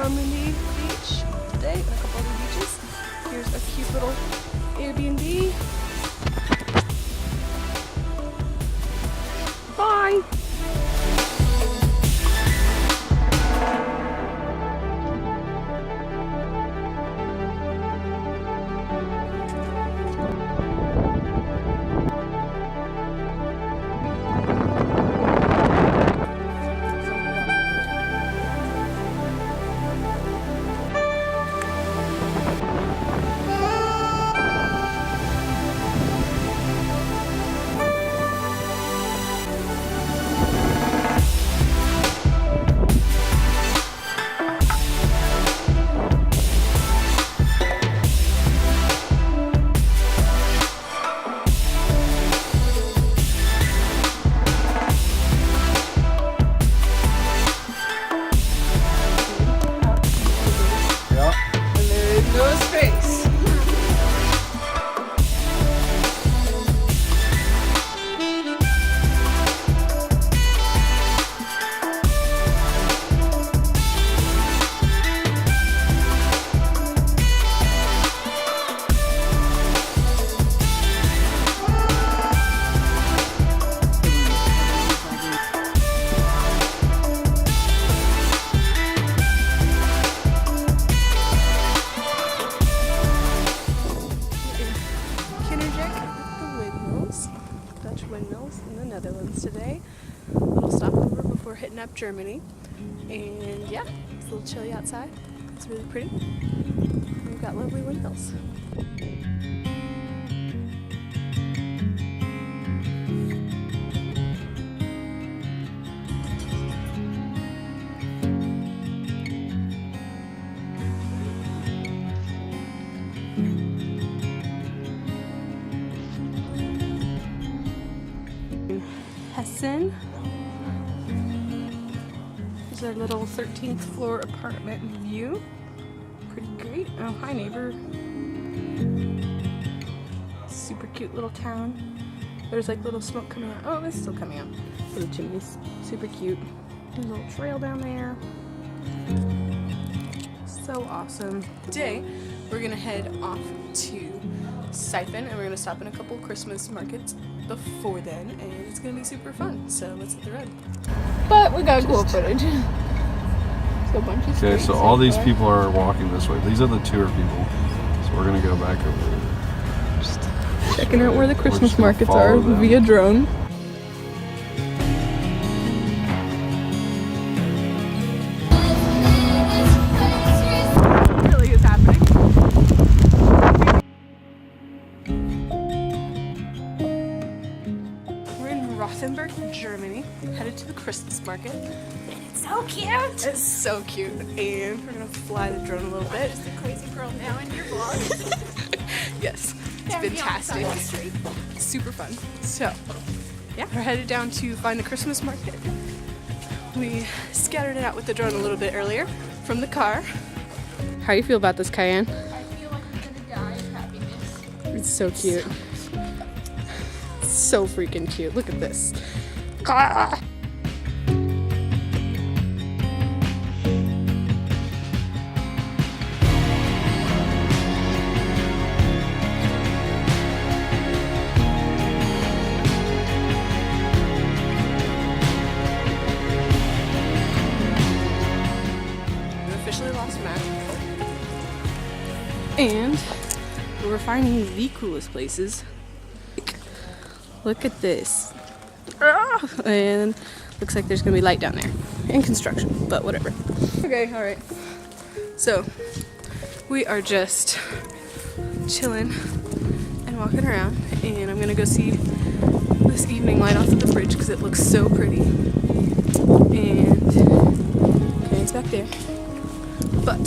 Normandy beach today and a couple other beaches. Here's a cute little Airbnb. Bye! No space. Dutch windmills in the Netherlands today. A little stopover before hitting up Germany. And yeah, it's a little chilly outside. It's really pretty. We've got lovely windmills. Hessen. Here's our little 13th floor apartment view. Pretty great. Oh, hi neighbor. Super cute little town. There's like little smoke coming out. Oh, it's still coming out. Little chimneys. Super cute. There's a little trail down there. So awesome. Today, we're gonna head off to Siphon and we're gonna stop in a couple Christmas markets before then, and it's gonna be super fun. So let's hit the road. But we got cool footage. So a bunch of okay, so all these people are walking this way. These are the tour people. So we're gonna go back over there. Just checking out where the Christmas markets are via drone. Germany, headed to the Christmas market. It's so cute! It's so cute. And we're gonna fly the drone a little bit. Just a crazy girl now in your vlog. Yes, it's fantastic. Super fun. So, yeah, we're headed down to find the Christmas market. We scattered it out with the drone a little bit earlier from the car. How do you feel about this, Cayenne? I feel like I'm gonna die of happiness. It's so cute. So freaking cute. Look at this. Ah. We officially lost Matt. And we're finding the coolest places. Look at this. And looks like there's gonna be light down there and construction, but whatever. Okay, all right. So we are just chilling and walking around, and I'm gonna go see this evening light off of the bridge because it looks so pretty. And okay, it's back there, but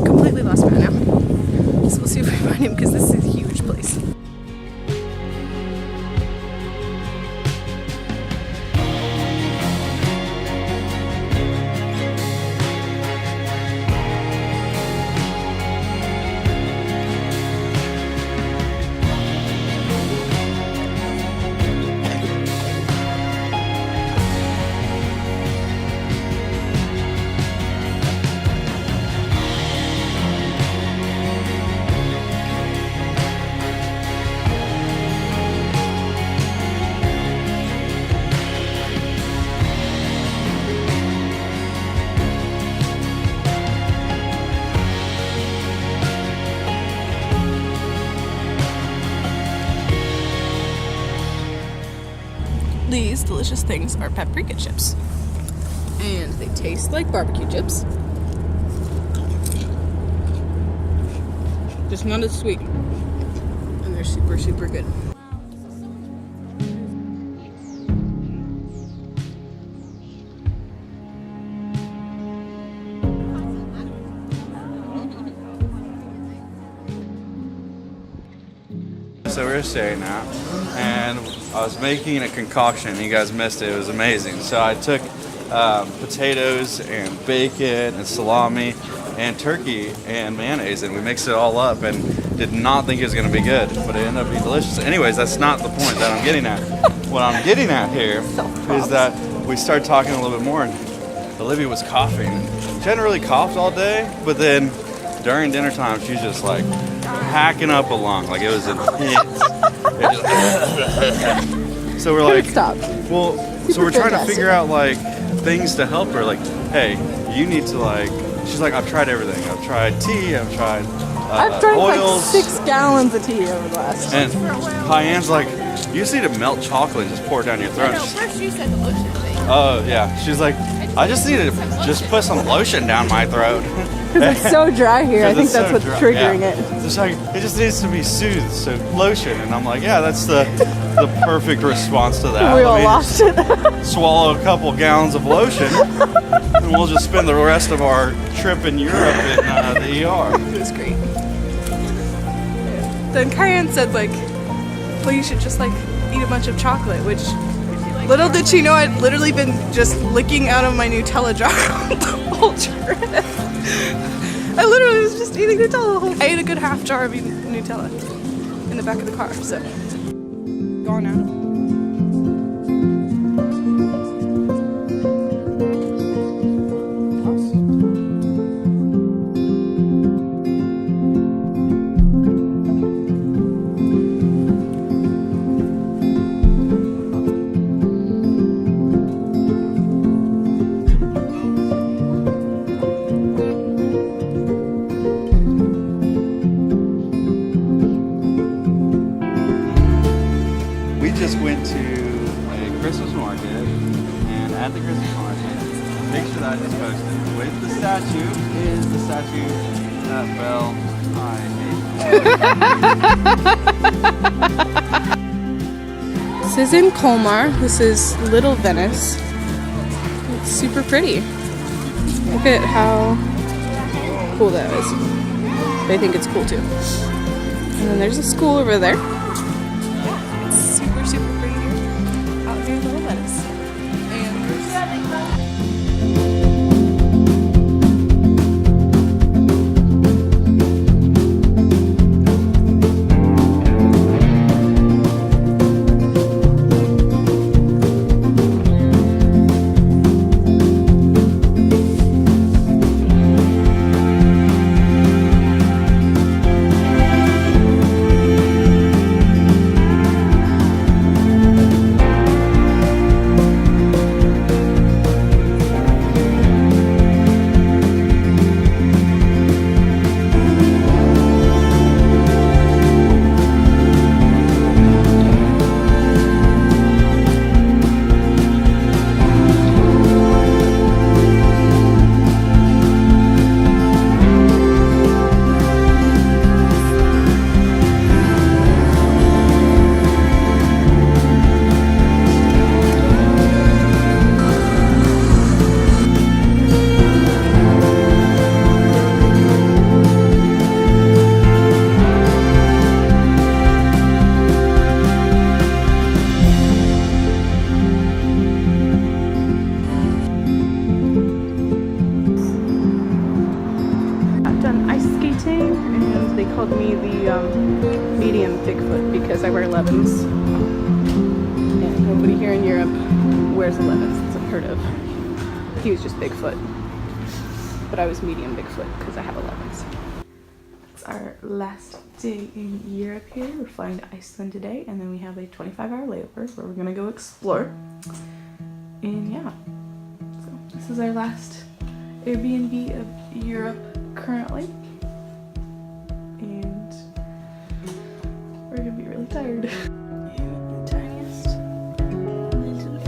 completely lost Matt now. So we'll see if we find him because this is a huge place. these delicious things are paprika chips. And they taste like barbecue chips. Just not as sweet. And they're super, super good. So we're staying now, and I was making a concoction. You guys missed it. It was amazing. So I took potatoes and bacon and salami and turkey and mayonnaise, and we mixed it all up and did not think it was going to be good, but it ended up being delicious. Anyways, that's not the point that I'm getting at. What I'm getting at here is that we started talking a little bit more, and Olivia was coughing. She hadn't really coughed all day, but then during dinner time, she's just like hacking up a lung, like it was intense. So we're like, Stop. well, so we're trying to figure out like things to help her. Like, hey, you need to like. She's like, I've tried everything. I've tried tea. I've tried oils. Like 6 gallons of tea over the last. And Hyan's like, you just need to melt chocolate and just pour it down your throat. No, first you said the lotion thing. Oh yeah, she's like, I just need to just put some lotion down my throat. Because it's so dry here. I think that's so what's dry. triggering Yeah. it. It's like, it just needs to be soothed, so lotion. And I'm like, yeah, that's the perfect response to that. We Let all me lost just it. swallow a couple gallons of lotion, and we'll just spend the rest of our trip in Europe in the ER. It was great. Then Kyan said like, well, you should just like eat a bunch of chocolate, which little did she know I'd literally been just licking out of my Nutella jar the whole trip. I literally was just eating Nutella the whole. I ate a good half jar of Nutella in the back of the car, so gone out. We just went to a Christmas market, and at the Christmas market, the picture that I just posted with the statue is the statue that Belle I hate. This is in Colmar. This is Little Venice. It's super pretty. Look at how cool that is. They think it's cool too. And then there's a school over there. It's super, super pretty here. Out here in Little Venice. called me the medium Bigfoot because I wear 11s. And nobody here in Europe wears 11s. It's unheard of. He was just Bigfoot. But I was medium Bigfoot because I have 11s. It's our last day in Europe here. We're flying to Iceland today, and then we have a 25-hour layover where we're gonna go explore. And yeah, so this is our last Airbnb of Europe currently. And we're gonna be really tired. And the tiniest little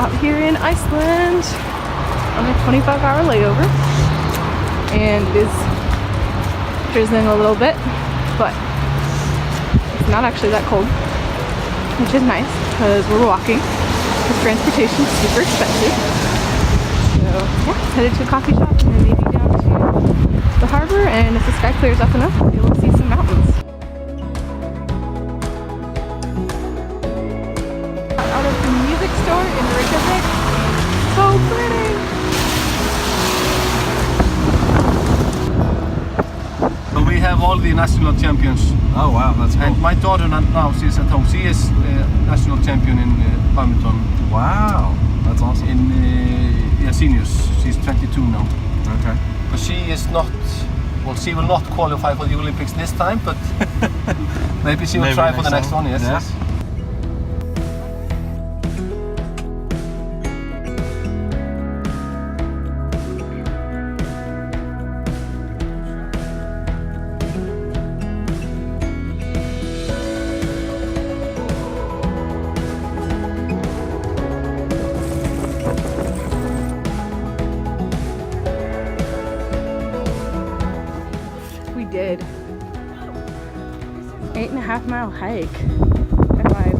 out here in Iceland on a 25-hour layover, and it is drizzling a little bit, but it's not actually that cold, which is nice because we're walking because transportation is super expensive. So yeah, headed to a coffee shop and then maybe down to the harbor, and if the sky clears up enough, we will see some mountains. Out of the music store in Reykjavik. So pretty! So we have all the national champions. Oh wow, that's cool. And my daughter now, she's at home. She is national champion in badminton. Wow, that's awesome. In seniors. She's 22 now. Okay. But she is not, well, she will not qualify for the Olympics this time, but maybe she will try for the next one, yes. Yes. We did. 8.5 mile hike. High five.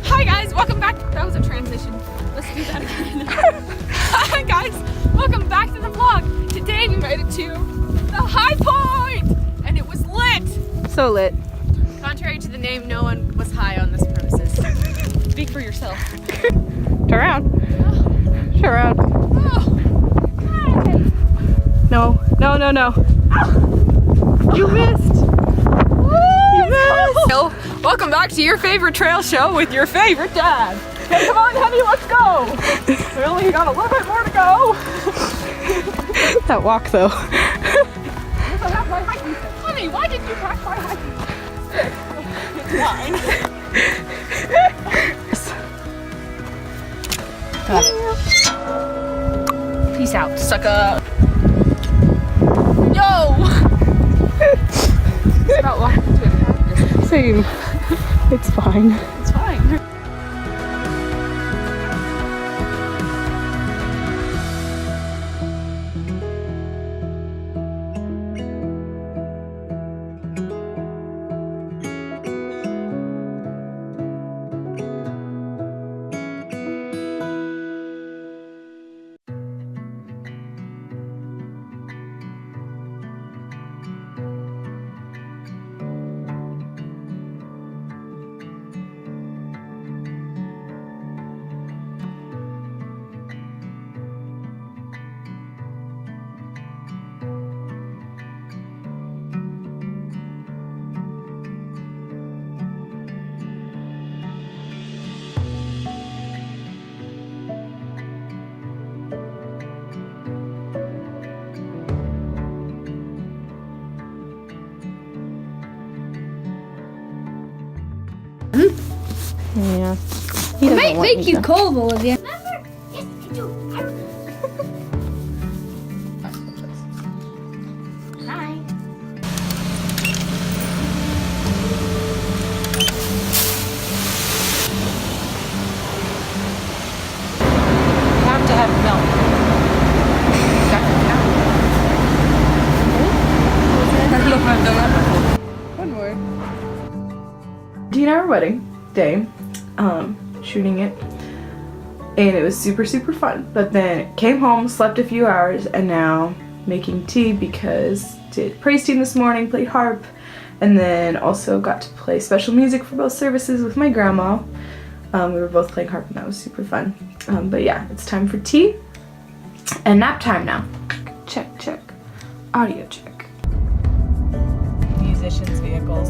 Hi guys, welcome back. That was a transition. Let's do that again. Hi guys, welcome back to the vlog. Today we made it to the high point, and it was lit. So lit. Contrary to the name, no one was high on this premises. Speak for yourself. Turn around. Turn around. Oh. No, no, no, no. You missed. You missed. So, welcome back to your favorite trail show with your favorite dad. Hey, come on, honey, let's go. We only got a little bit more to go. That walk though. Yes, I have my hiking stick. Honey, why did you pack my hiking stick? It's mine. Got it. Peace out, sucker. Yo! It's about walking into a cactus. Same. It's fine. It's fine. Yeah. He doesn't want Make me you to. cold, Olivia. Hi. Have to have milk. One more. Dee and I were wedding day, shooting it, and it was super fun. But then came home, slept a few hours, and now making tea because did praise team this morning, played harp, and then also got to play special music for both services with my grandma. We were both playing harp and that was super fun. But yeah, it's time for tea and nap time now. Check, check. Audio check. Musicians' vehicles.